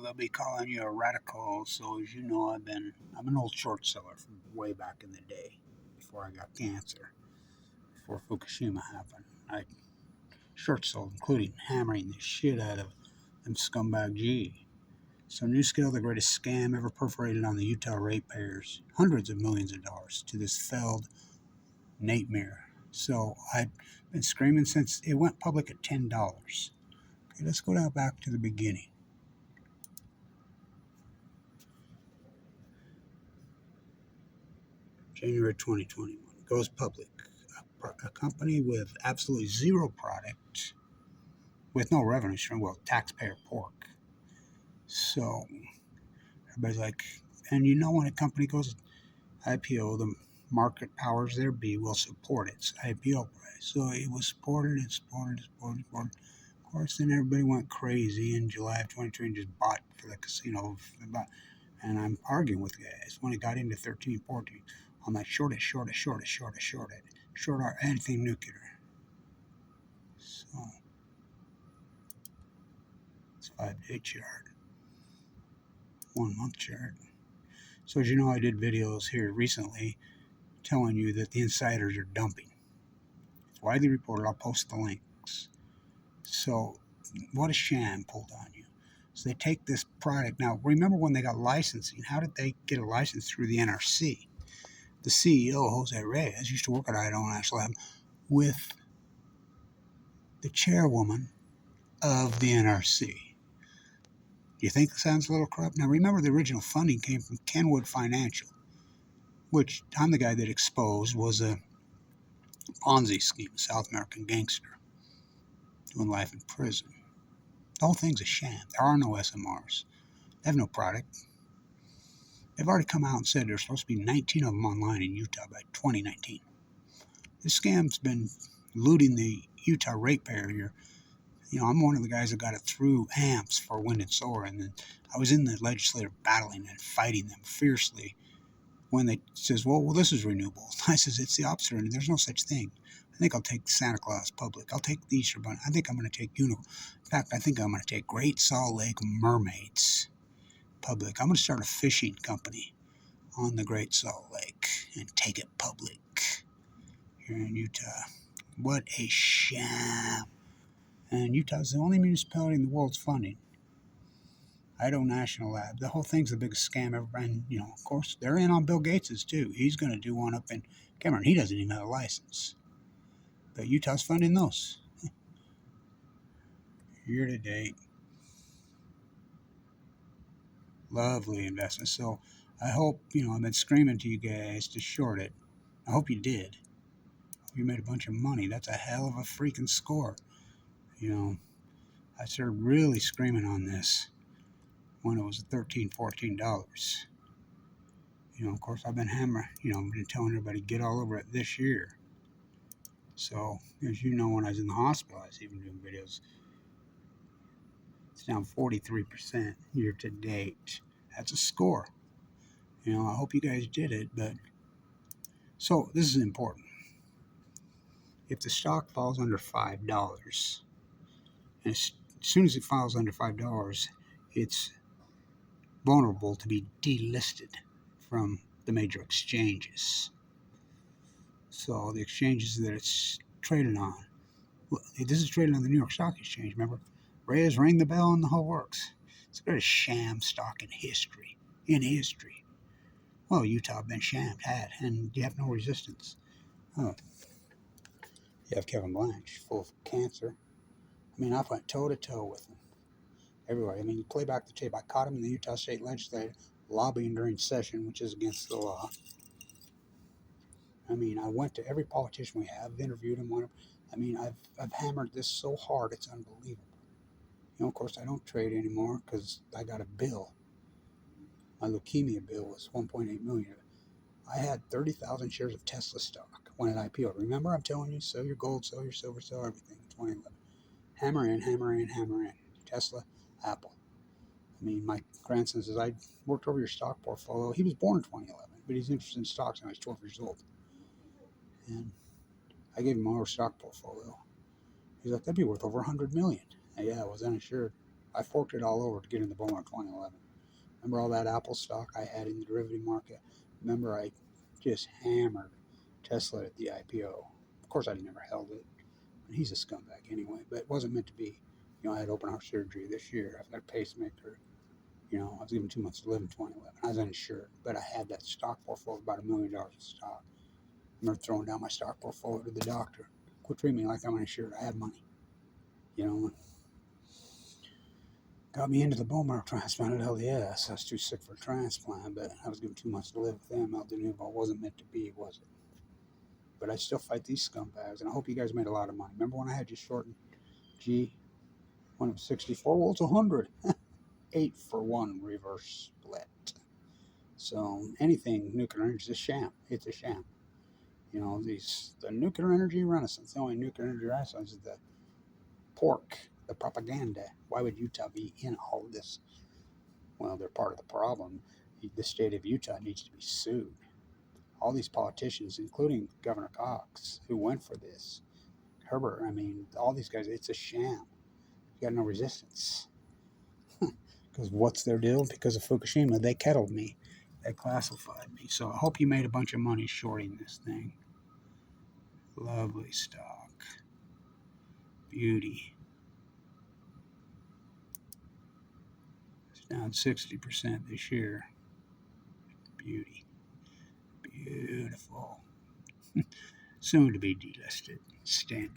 they'll be calling you a radical. So as you know, I'm an old short seller from way back in the day, before I got cancer, before Fukushima happened. I short sold, including hammering the shit out of them scumbag G. So Nuscale, the greatest scam ever perforated on the Utah ratepayers, hundreds of millions of dollars to this failed nightmare. So I've been screaming since it went public at $10. Okay, let's go down back to the beginning. January 2021 goes public. A company with absolutely zero product, with no revenue stream, well, taxpayer pork. So everybody's like, and you know when a company goes IPO, the market powers there be will support its IPO price. So it was supported. Of course, then everybody went crazy in July of 2020 and just bought for the casino. And I'm arguing with guys when it got into 13, 14. I'm like, short it. Short anything nuclear. So it's 5-day chart, 1 month chart. So as you know, I did videos here recently telling you that the insiders are dumping. It's widely reported. I'll post the links. So what a sham pulled on you. So they take this product. Now, remember when they got licensing, how did they get a license through the NRC? The CEO, Jose Reyes, used to work at Idaho National Lab with the chairwoman of the NRC. Do you think it sounds a little corrupt? Now, remember the original funding came from Kenwood Financial, which I'm the guy that exposed was a Ponzi scheme, a South American gangster doing life in prison. The whole thing's a sham. There are no SMRs. They have no product. They've already come out and said there's supposed to be 19 of them online in Utah by 2019. This scam's been looting the Utah ratepayer here. You know, I'm one of the guys that got it through amps for wind and solar, and then I was in the legislature battling and fighting them fiercely when they says, well, this is renewables. I says, it's the opposite, and there's no such thing. I think I'll take Santa Claus public. I'll take the Easter Bunny. I think I'm going to take In fact, I think I'm going to take Great Salt Lake Mermaids public. I'm going to start a fishing company on the Great Salt Lake and take it public here in Utah. What a sham. And Utah's the only municipality in the world's funding Idaho National Lab. The whole thing's the biggest scam ever. And, you know, of course, they're in on Bill Gates's too. He's going to do one up in Cameron. He doesn't even have a license. But Utah's funding those. Year to date. Lovely investment. So I hope, you know, I've been screaming to you guys to short it. I hope you did. You made a bunch of money. That's a hell of a freaking score. You know, I started really screaming on this when it was $13, $14. You know, of course, I've been been telling everybody get all over it this year. So, as you know, when I was in the hospital, I was even doing videos. It's down 43% year to date. That's a score. You know, I hope you guys did it, but so this is important. If the stock falls under $5, and as soon as it falls under $5, it's vulnerable to be delisted from the major exchanges. So the exchanges that it's traded on, well, this is traded on the New York Stock Exchange, remember? Reyes rang the bell and the whole works. It's the greatest sham stock in history. Well, Utah been shammed, and you have no resistance. Oh, you have Kevin Blanche, full of cancer. I mean, I went toe-to-toe with him. Everywhere. I mean, you play back the tape. I caught him in the Utah State Legislature lobbying during session, which is against the law. I mean, I went to every politician we have, interviewed him. I mean, I've hammered this so hard, it's unbelievable. You know, of course, I don't trade anymore because I got a bill. My leukemia bill was $1.8 million. I had 30,000 shares of Tesla stock when it IPO'd. Remember, I'm telling you, sell your gold, sell your silver, sell everything in 2011. Hammer in. Tesla, Apple. I mean, my grandson says, I worked over your stock portfolio. He was born in 2011, but he's interested in stocks when he's 12 years old. And I gave him our stock portfolio. He's like, that'd be worth over $100 million. And yeah, I was uninsured. I forked it all over to get in the bull market 2011. Remember all that Apple stock I had in the derivative market? Remember I just hammered Tesla at the IPO. Of course, I never held it. He's a scumbag anyway, but it wasn't meant to be. You know, I had open heart surgery this year. I've got a pacemaker. You know, I was given 2 months to live in 2011. I was uninsured, but I had that stock portfolio, about $1 million of stock. I remember throwing down my stock portfolio to the doctor. Quit treating me like I'm uninsured. I had money. You know, got me into the bone marrow transplant at LDS. I was too sick for a transplant, but I was given 2 months to live with them. El Nuevo wasn't meant to be, was it? But I still fight these scumbags, and I hope you guys made a lot of money. Remember when I had you shorting G when it was 64? Well, it's 100. 8-for-1 reverse split. So anything nuclear energy is a sham. It's a sham. You know, the nuclear energy renaissance. The only nuclear energy renaissance is the pork, the propaganda. Why would Utah be in all of this? Well, they're part of the problem. The state of Utah needs to be sued. All these politicians, including Governor Cox, who went for this, Herbert, I mean, all these guys, it's a sham. You got no resistance. Because what's their deal? Because of Fukushima, they kettled me. They classified me. So I hope you made a bunch of money shorting this thing. Lovely stock. Beauty. It's down 60% this year. Beauty. Beautiful. Soon to be delisted. Stand